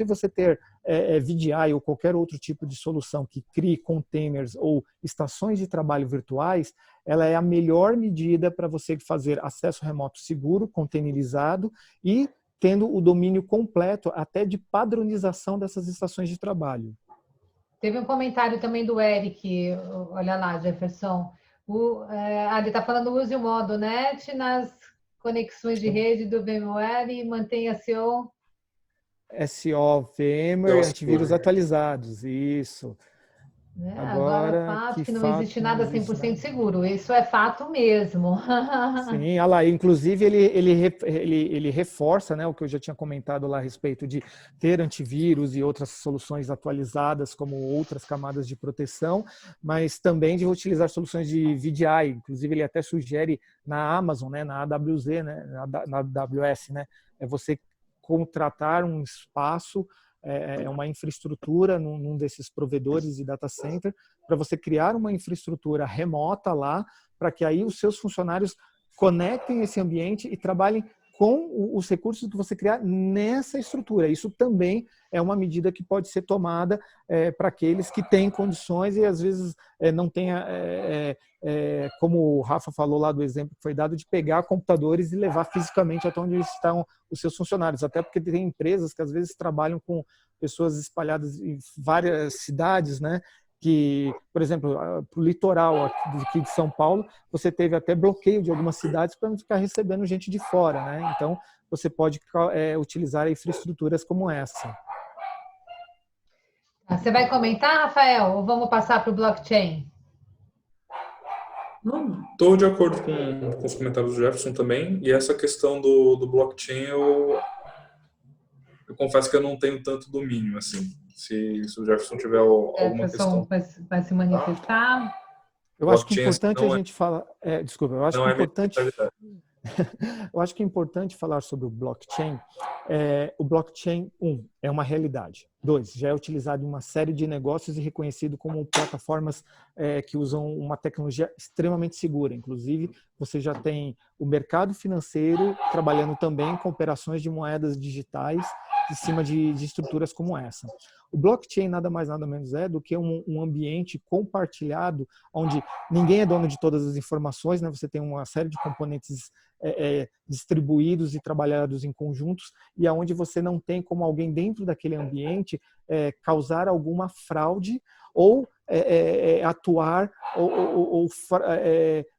você ter VDI ou qualquer outro tipo de solução que crie containers ou estações de trabalho virtuais, ela é a melhor medida para você fazer acesso remoto seguro, containerizado e tendo o domínio completo até de padronização dessas estações de trabalho. Teve um comentário também do Eric, olha lá, Jefferson. Ele está falando use o modo net nas conexões de rede do VMware e mantenha SO VMware e antivírus atualizados, isso. Agora, fato que não existe nada 100% seguro. Isso é fato mesmo. Sim, olha lá. Inclusive, ele reforça, né, o que eu já tinha comentado lá a respeito de ter antivírus e outras soluções atualizadas, como outras camadas de proteção, mas também de utilizar soluções de VDI. Inclusive, ele até sugere na Amazon, né, na AWS, né, na AWS, né, é você contratar um espaço, uma infraestrutura num desses provedores de data center, para você criar uma infraestrutura remota lá, para que aí os seus funcionários conectem esse ambiente e trabalhem com os recursos que você criar nessa estrutura. Isso também é uma medida que pode ser tomada para aqueles que têm condições e às vezes não tenha, como o Rafa falou lá do exemplo que foi dado, de pegar computadores e levar fisicamente até onde estão os seus funcionários. Até porque tem empresas que às vezes trabalham com pessoas espalhadas em várias cidades, né? Que, por exemplo, para o litoral aqui de São Paulo, você teve até bloqueio de algumas cidades para não ficar recebendo gente de fora, né? Então, você pode utilizar infraestruturas como essa. Você vai comentar, Rafael, ou vamos passar para o blockchain? Não, estou de acordo com os comentários do Jefferson também, e essa questão do blockchain, eu confesso que eu não tenho tanto domínio, assim. Se o Jefferson tiver alguma questão... vai se manifestar. Eu acho que é importante a gente falar... desculpa, eu acho que é importante... Eu acho que é importante falar sobre o blockchain. O blockchain, é uma realidade. 2, já é utilizado em uma série de negócios e reconhecido como plataformas que usam uma tecnologia extremamente segura. Inclusive, você já tem o mercado financeiro trabalhando também com operações de moedas digitais em cima de estruturas como essa. O blockchain nada mais nada menos é do que um ambiente compartilhado onde ninguém é dono de todas as informações, né? Você tem uma série de componentes distribuídos e trabalhados em conjuntos e aonde você não tem como alguém dentro daquele ambiente causar alguma fraude ou atuar ou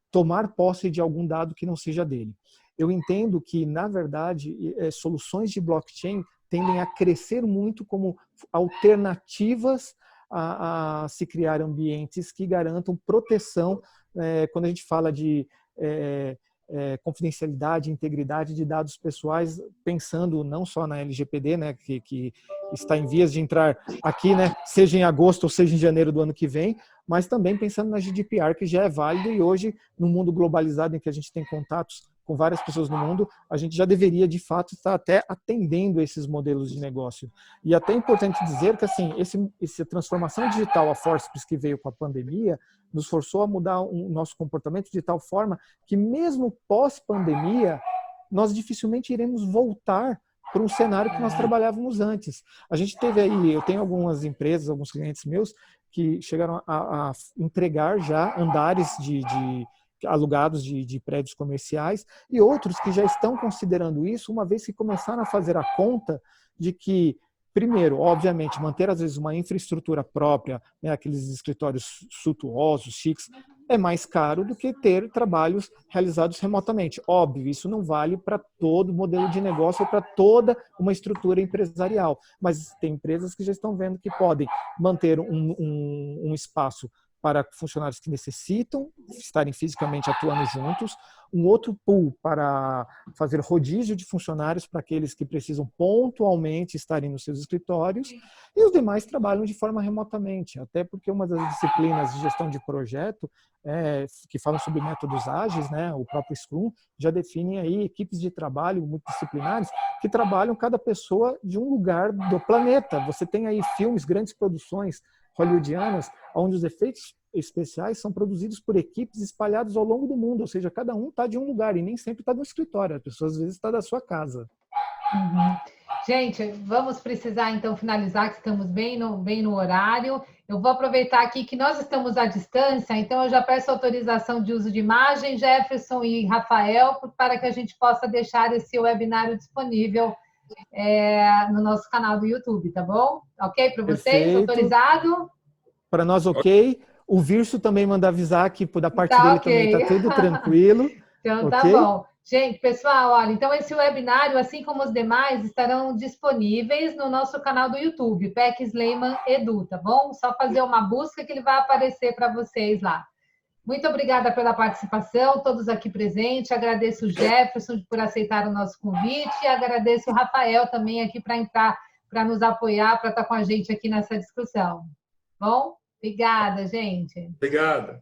tomar posse de algum dado que não seja dele. Eu entendo que, na verdade, soluções de blockchain tendem a crescer muito como alternativas a se criar ambientes que garantam proteção quando a gente fala de confidencialidade e integridade de dados pessoais, pensando não só na LGPD, né, que está em vias de entrar aqui, né, seja em agosto ou seja em janeiro do ano que vem, mas também pensando na GDPR, que já é válida e hoje, no mundo globalizado em que a gente tem contatos com várias pessoas no mundo, a gente já deveria, de fato, estar até atendendo esses modelos de negócio. E até é importante dizer que, assim, essa transformação digital, a Forceps que veio com a pandemia, nos forçou a mudar o nosso comportamento de tal forma que, mesmo pós-pandemia, nós dificilmente iremos voltar para um cenário que nós trabalhávamos antes. A gente teve aí, eu tenho algumas empresas, alguns clientes meus, que chegaram a entregar já andares alugados de prédios comerciais e outros que já estão considerando isso, uma vez que começaram a fazer a conta de que, primeiro, obviamente, manter às vezes uma infraestrutura própria, né, aqueles escritórios suntuosos, chiques, é mais caro do que ter trabalhos realizados remotamente. Óbvio, isso não vale para todo modelo de negócio ou para toda uma estrutura empresarial, mas tem empresas que já estão vendo que podem manter um espaço para funcionários que necessitam estarem fisicamente atuando juntos, um outro pool para fazer rodízio de funcionários para aqueles que precisam pontualmente estarem nos seus escritórios, e os demais trabalham de forma remotamente, até porque uma das disciplinas de gestão de projeto que falam sobre métodos ágeis, né, o próprio Scrum, já define aí equipes de trabalho multidisciplinares que trabalham cada pessoa de um lugar do planeta. Você tem aí filmes, grandes produções hollywoodianas, onde os efeitos especiais são produzidos por equipes espalhadas ao longo do mundo, ou seja, cada um está de um lugar e nem sempre está no escritório, a pessoa às vezes está da sua casa. Uhum. Gente, vamos precisar então finalizar, que estamos bem no horário. Eu vou aproveitar aqui que nós estamos à distância, então eu já peço autorização de uso de imagem, Jefferson e Rafael, para que a gente possa deixar esse webinário disponível no nosso canal do YouTube, tá bom? Ok para vocês? Perfeito. Autorizado? Para nós, ok. O Virso também manda avisar que da parte dele okay. também está tudo tranquilo. Então, okay? Tá bom. Gente, pessoal, olha, então esse webinário, assim como os demais, estarão disponíveis no nosso canal do YouTube, PEC Sleiman Edu, tá bom? Só fazer uma busca que ele vai aparecer para vocês lá. Muito obrigada pela participação, todos aqui presentes. Agradeço o Jefferson por aceitar o nosso convite e agradeço o Rafael também aqui para entrar, para nos apoiar, para estar com a gente aqui nessa discussão. Bom? Obrigada, gente. Obrigada.